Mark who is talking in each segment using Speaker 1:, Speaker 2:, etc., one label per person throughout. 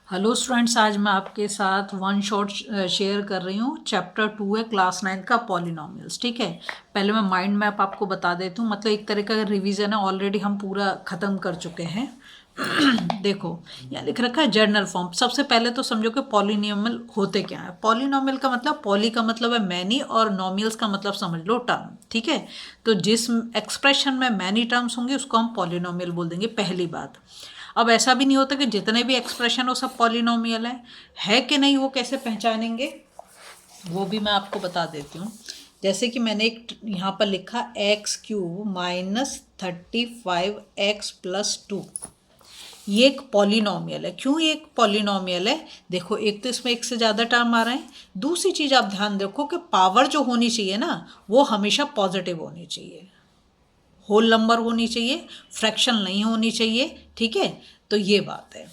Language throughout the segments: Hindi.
Speaker 1: हेलो स्टूडेंट्स, आज मैं आपके साथ वन शॉट शेयर कर रही हूँ। चैप्टर 2 है क्लास 9 का पॉलिनॉमियल्स। ठीक है, पहले मैं माइंड मैप आपको बता देती हूँ, मतलब एक तरह का रिवीजन है, ऑलरेडी हम पूरा ख़त्म कर चुके हैं। देखो, यहाँ लिख रखा है जर्नल फॉर्म। सबसे पहले तो समझो कि पॉलिनॉमियल होते क्या है। पॉलिनॉमियल का मतलब, पॉली का मतलब है मैनी और नॉमियल्स का मतलब समझ लो टर्म। ठीक है, तो जिस एक्सप्रेशन में मैनी टर्म्स होंगे उसको हम पॉलिनॉमियल बोल देंगे, पहली बात। अब ऐसा भी नहीं होता कि जितने भी एक्सप्रेशन हो सब पॉलिनोमियल है कि नहीं, वो कैसे पहचानेंगे वो भी मैं आपको बता देती हूँ। जैसे कि मैंने एक यहाँ पर लिखा x³ -35x+2, ये एक पॉलिनोमियल है। क्यों ये एक पॉलिनोमियल है? देखो, एक तो इसमें एक से ज़्यादा टर्म आ रहे हैं। दूसरी चीज़ आप ध्यान रखो कि पावर जो होनी चाहिए ना, वो हमेशा पॉजिटिव होनी चाहिए, होल नंबर होनी चाहिए, फ्रैक्शन नहीं होनी चाहिए। ठीक है, तो ये बात है।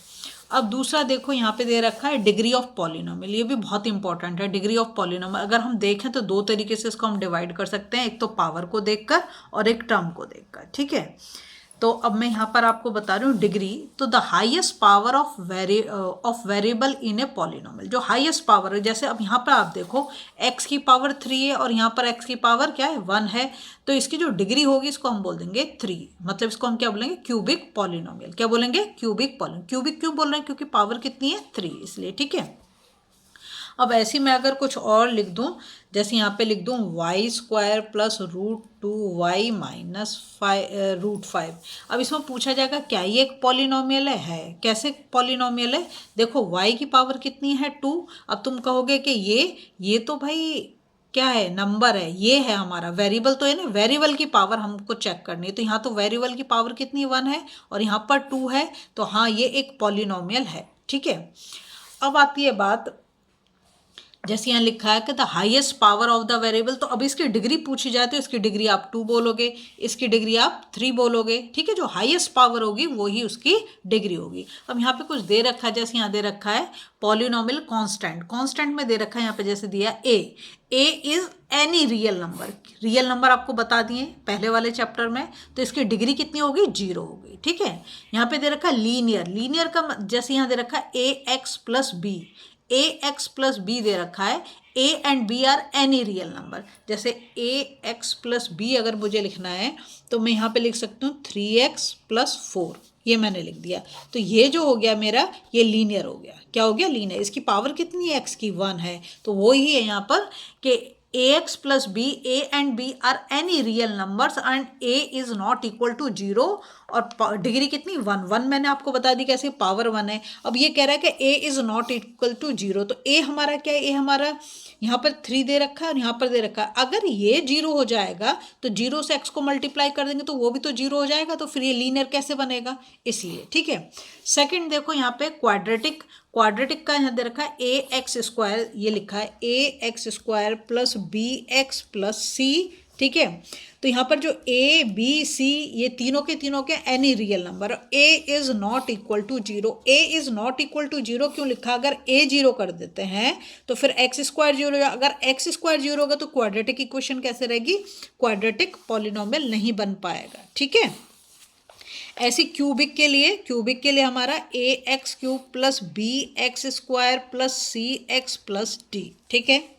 Speaker 1: अब दूसरा देखो, यहाँ पे दे रखा है डिग्री ऑफ पॉलिनोमियल। ये भी बहुत इंपॉर्टेंट है। डिग्री ऑफ पॉलिनोमियल अगर हम देखें तो दो तरीके से इसको हम डिवाइड कर सकते हैं, एक तो पावर को देखकर और एक टर्म को देखकर। ठीक है, तो अब मैं यहाँ पर आपको बता रही हूँ डिग्री। तो the highest power of variable in a polynomial, जो हाईएस्ट पावर है, जैसे अब यहाँ पर आप देखो x की पावर 3 है और यहाँ पर x की पावर क्या है, 1 है। तो इसकी जो डिग्री होगी इसको हम बोल देंगे 3। मतलब इसको हम क्या बोलेंगे, क्यूबिक पॉलिनोमियल। क्या बोलेंगे, क्यूबिक पॉलिनोमियल। क्यूबिक क्यों बोल रहे हैं, क्योंकि पावर कितनी है, 3, इसलिए। ठीक है, अब ऐसे मैं अगर कुछ और लिख दूं, जैसे यहाँ पे लिख दूं y² + √2y - √5। अब इसमें पूछा जाएगा क्या ये एक पॉलिनोमियल है? कैसे पॉलिनोमियल है? देखो, y की पावर कितनी है, 2। अब तुम कहोगे कि ये तो भाई क्या है, नंबर है, ये है हमारा वेरिएबल तो है ना, वेरिएबल की पावर हमको चेक करनी है। तो यहाँ तो वेरिएबल की पावर कितनी, 1 है, और यहाँ पर 2 है। तो हाँ, ये एक पॉलिनोमियल है। ठीक है, अब आती है बात, जैसे यहाँ लिखा है कि the highest power of the variable. तो अब इसकी डिग्री पूछी जाए तो इसकी डिग्री आप 2 बोलोगे, इसकी डिग्री आप 3 बोलोगे। ठीक है, जो हाईएस्ट पावर होगी वो ही उसकी डिग्री होगी। अब यहाँ पे कुछ दे रखा है, जैसे यहाँ दे रखा है पॉलिनोमियल कांस्टेंट। कांस्टेंट में दे रखा है यहाँ पे, जैसे दिया A is any real number. Real number आपको बता दिए पहले वाले चैप्टर में। तो इसकी डिग्री कितनी होगी, 0 होगी। ठीक है, यहाँ पे दे रखा है लीनियर। लीनियर का जैसे यहाँ दे रखा है ax+b, ax+b दे रखा है। a and b are any real number. जैसे ax+b अगर मुझे लिखना है तो मैं यहाँ पे लिख सकती हूँ 3x+4, ये मैंने लिख दिया। तो ये जो हो गया मेरा, ये लीनियर हो गया। क्या हो गया, लीनियर। इसकी पावर कितनी है, x की 1 है। तो वो ही है यहाँ पर कि ax+b, a and b are any real numbers and a is not equal to 0। और डिग्री कितनी, 1 मैंने आपको बता दी कैसे, पावर 1 है। अब ये कह रहा है कि a is not equal to 0। तो a हमारा क्या है, a हमारा यहाँ पर 3 दे रखा है और यहाँ पर दे रखा है। अगर ये 0 हो जाएगा तो 0 से x को मल्टीप्लाई कर देंगे तो वो भी तो 0 हो जाएगा। तो फिर ये लीनियर कैसे बनेगा, इसलिए। ठीक है, सेकंड देखो यहाँ पे क्वाड्रेटिक। क्वाड्रेटिक का यहाँ दे रखा है ax², ये लिखा है ax² + bx+c। ठीक है, तो यहाँ पर जो a b c ये तीनों के any real number, a is not equal to 0। a is not equal to 0 क्यों लिखा, अगर a 0 कर देते हैं तो फिर x² 0। अगर x² 0 होगा तो क्वाड्रेटिक इक्वेशन कैसे रहेगी, क्वाड्रेटिक पॉलिनोमियल नहीं बन पाएगा। ठीक है, ऐसे क्यूबिक के लिए हमारा ax³ + bx² + cx+d। ठीक है,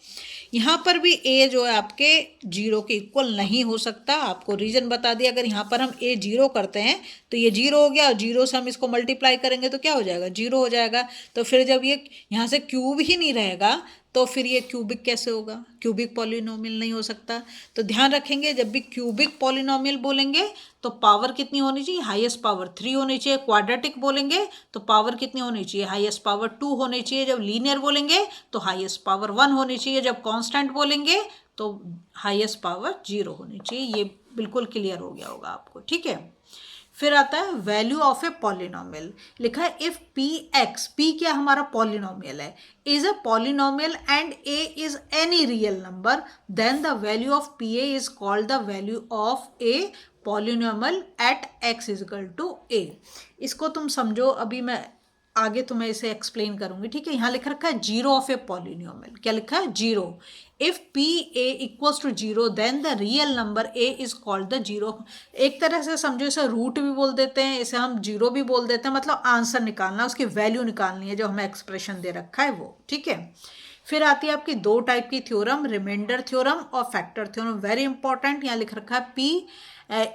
Speaker 1: यहाँ पर भी a जो है आपके 0 के इक्वल नहीं हो सकता। आपको रीजन बता दिया, अगर यहाँ पर हम a 0 करते हैं तो ये 0 हो गया, और 0 से हम इसको मल्टीप्लाई करेंगे तो क्या हो जाएगा, 0 हो जाएगा। तो फिर जब ये यहाँ से क्यूब ही नहीं रहेगा तो फिर ये क्यूबिक कैसे होगा, क्यूबिक पॉलिनोमियल नहीं हो सकता। तो ध्यान रखेंगे, जब भी क्यूबिक पॉलिनोमियल बोलेंगे तो पावर कितनी होनी चाहिए, हाईएस्ट पावर 3 होनी चाहिए। क्वाड्रेटिक बोलेंगे तो पावर कितनी होनी चाहिए, हाईएस्ट पावर 2 होनी चाहिए। जब लीनियर बोलेंगे तो हाईएस्ट पावर 1 होनी चाहिए। जब कांस्टेंट बोलेंगे तो हाईएस्ट पावर 0 होनी चाहिए। ये बिल्कुल क्लियर हो गया होगा आपको। ठीक है, फिर आता है वैल्यू ऑफ ए पॉलिनोमियल। लिखा है इफ पी एक्स, पी क्या हमारा पॉलिनोमियल है, is a polynomial and A is any real number, then the value of P A is called the value of a polynomial at x is equal to A. इसको तुम समझो, अभी मैं आगे तो मैं इसे एक्सप्लेन करूंगी, ठीक है। यहाँ लिख रखा है जीरो ऑफ ए पॉलिनोमियल, क्या लिखा है, zero. If p a equals to zero then the real number a is called the zero. एक तरह से समझो इसे रूट भी बोल देते हैं, इसे हम जीरो भी बोल देते हैं, मतलब आंसर निकालना, उसकी वैल्यू निकालनी है जो हमें एक्सप्रेशन दे रखा है वो, ठीक है। फिर आती है आपकी दो टाइप की थ्योरम, रिमाइंडर थ्योरम और फैक्टर थ्योरम। वेरी इंपॉर्टेंट, यहाँ लिख रखा है पी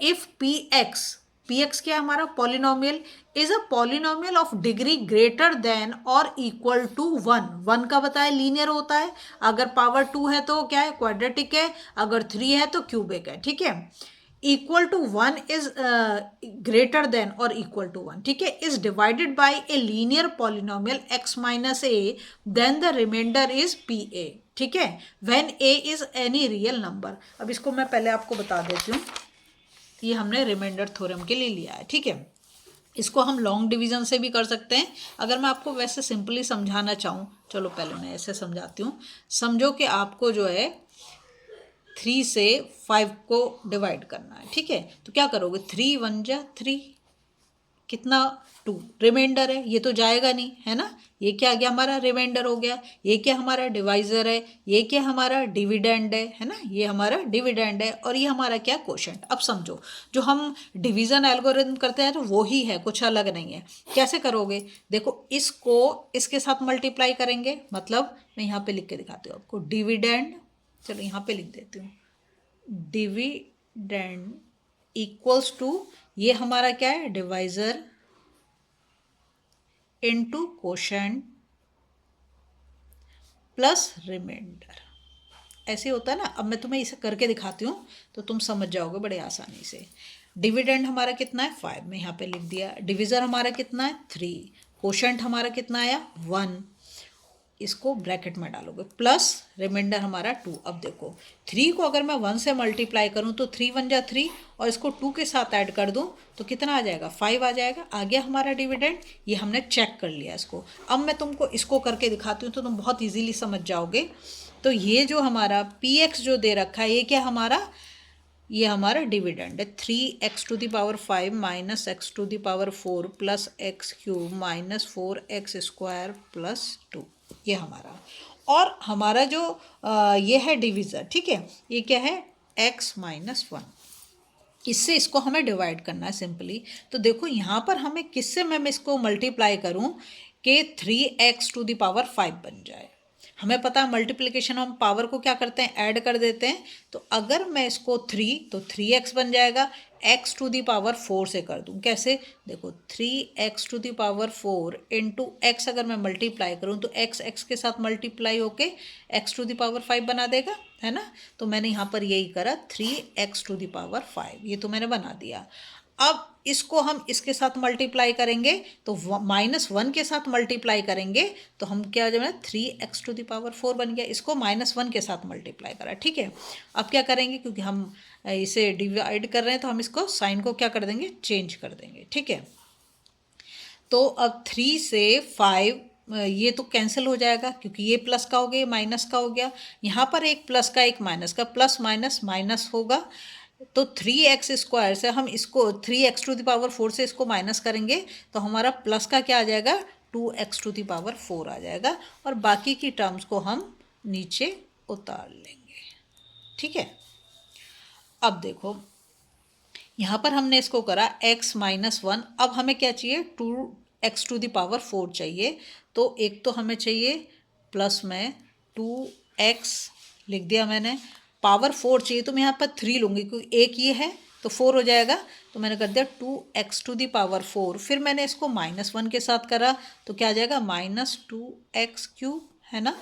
Speaker 1: इफ पी एक्स क्या है हमारा, polynomial, is a polynomial of degree greater than और इक्वल टू वन। वन का बताया लीनियर होता है, अगर पावर टू है तो क्या है, क्वाड्रेटिक है, अगर थ्री है तो क्यूबिक है, ठीक है। Equal to one is greater than और इक्वल टू वन, ठीक है, is divided by a linear polynomial x minus a, then the remainder is p a, ठीक है, when a is any real number. अब इसको मैं पहले आपको बता देती हूँ, ये हमने रिमाइंडर थ्योरम के लिए लिया है, ठीक है। इसको हम लॉन्ग डिवीजन से भी कर सकते हैं, अगर मैं आपको वैसे सिंपली समझाना चाहूँ, चलो पहले मैं ऐसे समझाती हूँ। समझो कि आपको जो है 3 से 5 को डिवाइड करना है, ठीक है। तो क्या करोगे, 3 1 जा 3, कितना 2, रिमाइंडर है, ये तो जाएगा नहीं, है ना, ये क्या आ गया हमारा, रिमाइंडर हो गया। ये क्या हमारा डिवाइजर है, ये क्या हमारा डिविडेंड है ना, ये हमारा डिविडेंड है, और ये हमारा क्या, क्वोशंट। अब समझो जो हम डिवीजन एल्गोरिथम करते हैं तो वो ही है, कुछ अलग नहीं है। कैसे करोगे, देखो इसको इसके साथ मल्टीप्लाई करेंगे, मतलब मैं यहाँ पे लिख के दिखाती हूँ आपको, डिविडेंड, चलो यहाँ पे लिख देती हूँ, डिविडेंड इक्वल्स टू, ये हमारा क्या है, divisor into quotient plus remainder, ऐसे होता है ना। अब मैं तुम्हें इसे करके दिखाती हूँ तो तुम समझ जाओगे बड़े आसानी से। डिविडेंड हमारा कितना है, 5, मैं यहाँ पे लिख दिया। डिविजर हमारा कितना है, 3। क्वोशंट हमारा कितना आया, 1, इसको ब्रैकेट में डालोगे, प्लस रिमाइंडर हमारा 2। अब देखो 3 को अगर मैं 1 से मल्टीप्लाई करूं तो 3 1 जा 3, और इसको 2 के साथ ऐड कर दूं तो कितना आ जाएगा, 5 आ जाएगा। आ गया हमारा डिविडेंड, ये हमने चेक कर लिया इसको। अब मैं तुमको इसको करके दिखाती हूँ तो तुम बहुत ईजीली समझ जाओगे। तो ये जो हमारा पी एक्स जो दे रखा है, ये क्या हमारा, ये हमारा डिविडेंड है, 3x to the power 5 minus x to the power 4 plus x cube minus 4x square plus 2, ये हमारा। और हमारा जो ये है डिविज़र, ठीक है, ये क्या है, x माइनस 1, इससे इसको हमें डिवाइड करना है सिंपली। तो देखो यहाँ पर हमें किससे मैं इसको मल्टीप्लाई करूँ कि 3x टू द पावर 5 बन जाए। हमें पता है मल्टीप्लिकेशन हम पावर को क्या करते हैं, ऐड कर देते हैं। तो अगर मैं इसको 3 तो 3x बन जाएगा, x टू दी पावर 4 से कर दूं, कैसे, देखो 3x to the power 4 into x, अगर मैं मल्टीप्लाई करूं तो x के साथ मल्टीप्लाई होके x टू दी पावर 5 बना देगा, है ना। तो मैंने यहाँ पर यही करा, 3x टू दी पावर 5, ये तो मैंने बना दिया। अब इसको हम इसके साथ मल्टीप्लाई करेंगे तो -1 के साथ मल्टीप्लाई करेंगे तो हम क्या, जब 3x टू द पावर 4 बन गया, इसको -1 के साथ मल्टीप्लाई करा, ठीक है। अब क्या करेंगे, क्योंकि हम इसे डिवाइड कर रहे हैं तो हम इसको साइन को क्या कर देंगे, चेंज कर देंगे, ठीक है। तो अब 3 से 5 ये तो कैंसिल हो जाएगा, क्योंकि ये प्लस का हो गया, ये माइनस का हो गया। यहाँ पर एक प्लस का एक माइनस का, प्लस माइनस माइनस होगा। तो 3x स्क्वायर से हम इसको 3x टू द पावर 4 से इसको माइनस करेंगे तो हमारा प्लस का क्या आ जाएगा, 2x टू द पावर 4 आ जाएगा, और बाकी की टर्म्स को हम नीचे उतार लेंगे, ठीक है। अब देखो यहाँ पर हमने इसको करा x माइनस 1, अब हमें क्या चाहिए, 2x टू द पावर 4 चाहिए। तो एक तो हमें चाहिए प्लस में 2x लिख दिया मैंने, पावर 4 चाहिए तो मैं यहाँ पर 3 लूँगी, क्योंकि एक ये है तो 4 हो जाएगा। तो मैंने कर दिया 2x टू दी पावर 4, फिर मैंने इसको -1 के साथ करा तो क्या आ जाएगा, -2x क्यूब, है ना।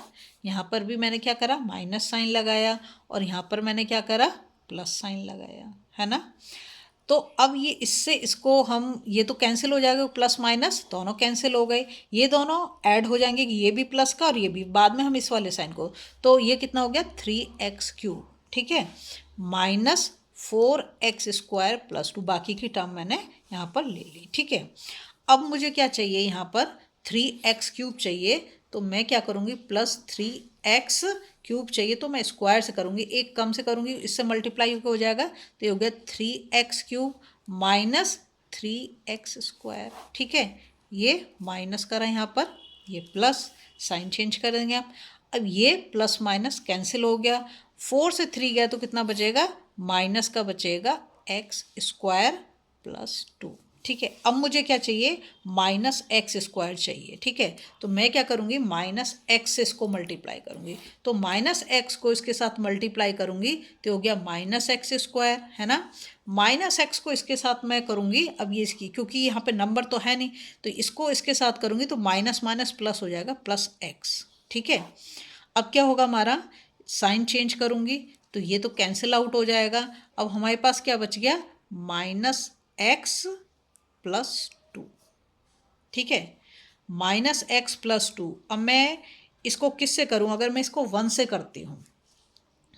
Speaker 1: यहाँ पर भी मैंने क्या करा, माइनस साइन लगाया, और यहाँ पर मैंने क्या करा, प्लस साइन लगाया, है ना। तो अब ये इससे इसको हम, ये तो कैंसिल हो जाएगा, प्लस माइनस दोनों कैंसिल हो गए, ये दोनों ऐड हो जाएंगे, कि ये भी प्लस का और ये भी, बाद में हम इस वाले साइन को, तो ये कितना हो गया, 3x क्यूब, ठीक है, -4x स्क्वायर प्लस 2, बाकी की टर्म मैंने यहाँ पर ले ली, ठीक है। अब मुझे क्या चाहिए, यहाँ पर 3x क्यूब चाहिए, तो मैं क्या करूँगी, +3x क्यूब चाहिए तो मैं स्क्वायर से करूँगी, एक कम से करूँगी, इससे मल्टीप्लाई हो जाएगा, तो ये हो गया 3x cube minus 3x square, ठीक है। ये माइनस करा यहाँ पर, ये प्लस, साइन चेंज कर देंगे आप। अब ये प्लस माइनस कैंसिल हो गया, 4 से 3 गया तो कितना बचेगा, माइनस का बचेगा एक्स स्क्वायर प्लस 2। ठीक है, अब मुझे क्या चाहिए, माइनस एक्स स्क्वायर चाहिए। ठीक है, तो मैं क्या करूँगी, माइनस एक्स से इसको मल्टीप्लाई करूँगी, तो माइनस एक्स को इसके साथ मल्टीप्लाई करूँगी तो हो गया माइनस एक्स स्क्वायर, है ना। माइनस एक्स को इसके साथ मैं करूँगी, अब ये इसकी, क्योंकि यहाँ पे नंबर तो है नहीं, तो इसको इसके साथ करूँगी तो माइनस माइनस प्लस हो जाएगा, प्लस एक्स। ठीक है, अब क्या होगा हमारा, साइन चेंज करूँगी तो ये तो कैंसिल आउट हो जाएगा। अब हमारे पास क्या बच गया, माइनस एक्स प्लस 2। ठीक है, माइनस एक्स प्लस 2। अब मैं इसको किससे करूँ, अगर मैं इसको 1 से करती हूँ,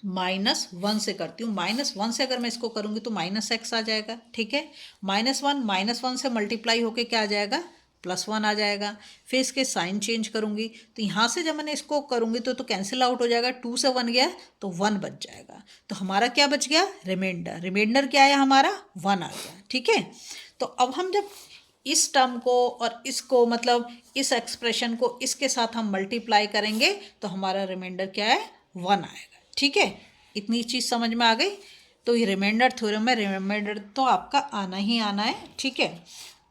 Speaker 1: -1 से करती हूँ, -1 से अगर मैं इसको करूँगी तो माइनस एक्स आ जाएगा। ठीक है, -1 से मल्टीप्लाई होके क्या आ जाएगा, +1 आ जाएगा। फिर इसके साइन चेंज करूँगी तो यहाँ से जब मैंने इसको करूँगी तो कैंसिल आउट हो जाएगा, 2 से 1 गया तो 1 बच जाएगा। तो हमारा क्या बच गया, रिमाइंडर। रिमाइंडर क्या आया हमारा, 1 आ गया। ठीक है, तो अब हम जब इस टर्म को और इसको, मतलब इस एक्सप्रेशन को इसके साथ हम मल्टीप्लाई करेंगे तो हमारा रिमाइंडर क्या है, 1 आएगा। ठीक है, इतनी चीज़ समझ में आ गई। तो ये रिमाइंडर थ्योरम है, रिमाइंडर तो आपका आना ही आना है। ठीक है,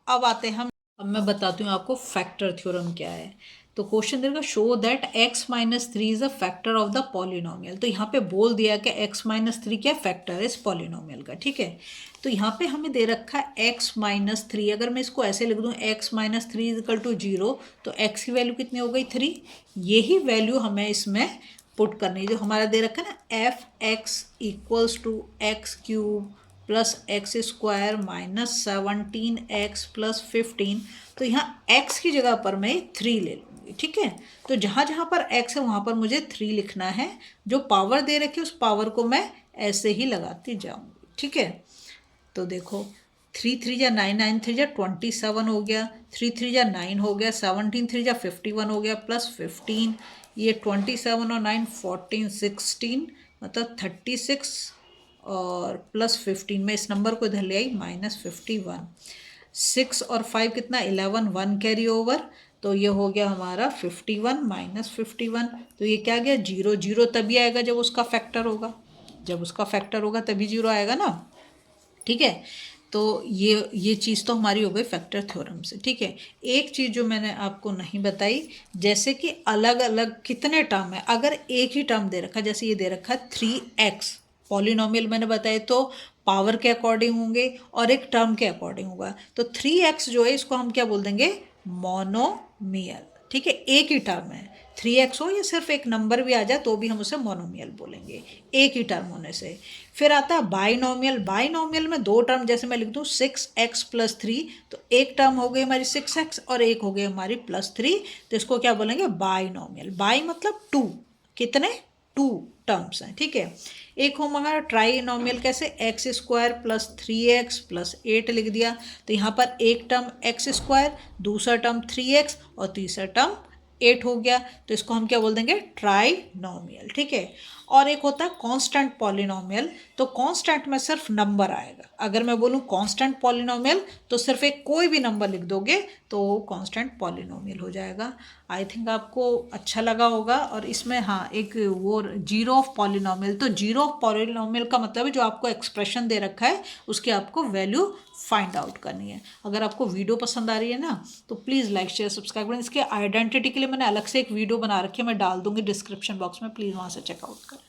Speaker 1: अब आते हैं हम, अब मैं बताती हूँ आपको फैक्टर थ्योरम क्या है। तो क्वेश्चन देगा, show that x minus 3 is a factor of the polynomial. तो यहाँ पे बोल दिया कि x माइनस 3 क्या फैक्टर है इस पॉलिनोमियल का। ठीक है, तो यहाँ पे हमें दे रखा है x माइनस 3, अगर मैं इसको ऐसे लिख दूँ x minus 3 is equal to 0, तो x की वैल्यू कितनी हो गई, 3। यही वैल्यू हमें इसमें पुट करनी, जो हमारा दे रखा है ना, f x equals to x cube plus x square minus 17x plus 15। तो यहाँ x की जगह पर मैं 3 ले लूँगी। ठीक है, तो जहाँ जहाँ पर x है वहाँ पर मुझे 3 लिखना है। जो पावर दे रखी है उस पावर को मैं ऐसे ही लगाती जाऊँगी। ठीक है, तो देखो 3 3 जा 9, 9 3 जा 27 हो गया, 3 3 जा 9 हो गया, 17 3 जा 51 हो गया, प्लस 15, ये 27 और 9 14 16, मतलब 36, और प्लस 15 में इस नंबर को इधर ले आई, -51। 6 और 5 कितना, 11, 1 कैरी ओवर, तो ये हो गया हमारा 51 -51। तो ये क्या गया, 0। 0 तभी आएगा जब उसका फैक्टर होगा, जब उसका फैक्टर होगा तभी 0 आएगा ना। ठीक है, तो ये चीज़ तो हमारी हो गई फैक्टर थ्योरम से। ठीक है, एक चीज़ जो मैंने आपको नहीं बताई, जैसे कि अलग अलग कितने टर्म है, अगर एक ही टर्म दे रखा, जैसे ये दे रखा है 3x, पॉलिनोमियल मैंने बताया तो पावर के अकॉर्डिंग होंगे और एक टर्म के अकॉर्डिंग होगा। तो 3x जो है इसको हम क्या बोल देंगे, मोनोमियल। ठीक है, एक ही टर्म है, 3x हो या सिर्फ एक नंबर भी आ जाए तो भी हम उसे मोनोमियल बोलेंगे, एक ही टर्म होने से। फिर आता है बाइनोमियल। बाइनोमियल में 2 टर्म, जैसे मैं लिख दूँ 6x प्लस 3, तो एक टर्म हो गई हमारी 6x और एक हो गई हमारी +3, तो इसको क्या बोलेंगे, बाइनोमियल। बाई मतलब 2, कितने, 2 टर्म्स हैं। ठीक है, एक हो हमारा ट्राइनोमियल, कैसे, x square plus 3x plus 8 लिख दिया, तो यहाँ पर एक टर्म एक्स स्क्वायर, दूसरा टर्म 3x और तीसरा टर्म 8 हो गया, तो इसको हम क्या बोल देंगे, ट्राइनोमियल। ठीक है, और एक होता है कांस्टेंट पॉलिनोमियल। तो कांस्टेंट में सिर्फ नंबर आएगा, अगर मैं बोलूँ कांस्टेंट पॉलिनोमियल तो सिर्फ एक कोई भी नंबर लिख दोगे तो कांस्टेंट पॉलिनोमियल हो जाएगा। आई थिंक आपको अच्छा लगा होगा। और इसमें हाँ, एक वो जीरो ऑफ पॉलिनोमियल, तो जीरो ऑफ पॉलिनोमियल का मतलब है जो आपको एक्सप्रेशन दे रखा है उसकी आपको वैल्यू फाइंड आउट करनी है। अगर आपको वीडियो पसंद आ रही है ना तो प्लीज़ लाइक शेयर सब्सक्राइब करें। इसके आइडेंटिटी के लिए मैंने अलग से एक वीडियो बना रखी है, मैं डाल दूंगी डिस्क्रिप्शन बॉक्स में, प्लीज़ वहाँ से चेकआउट करें।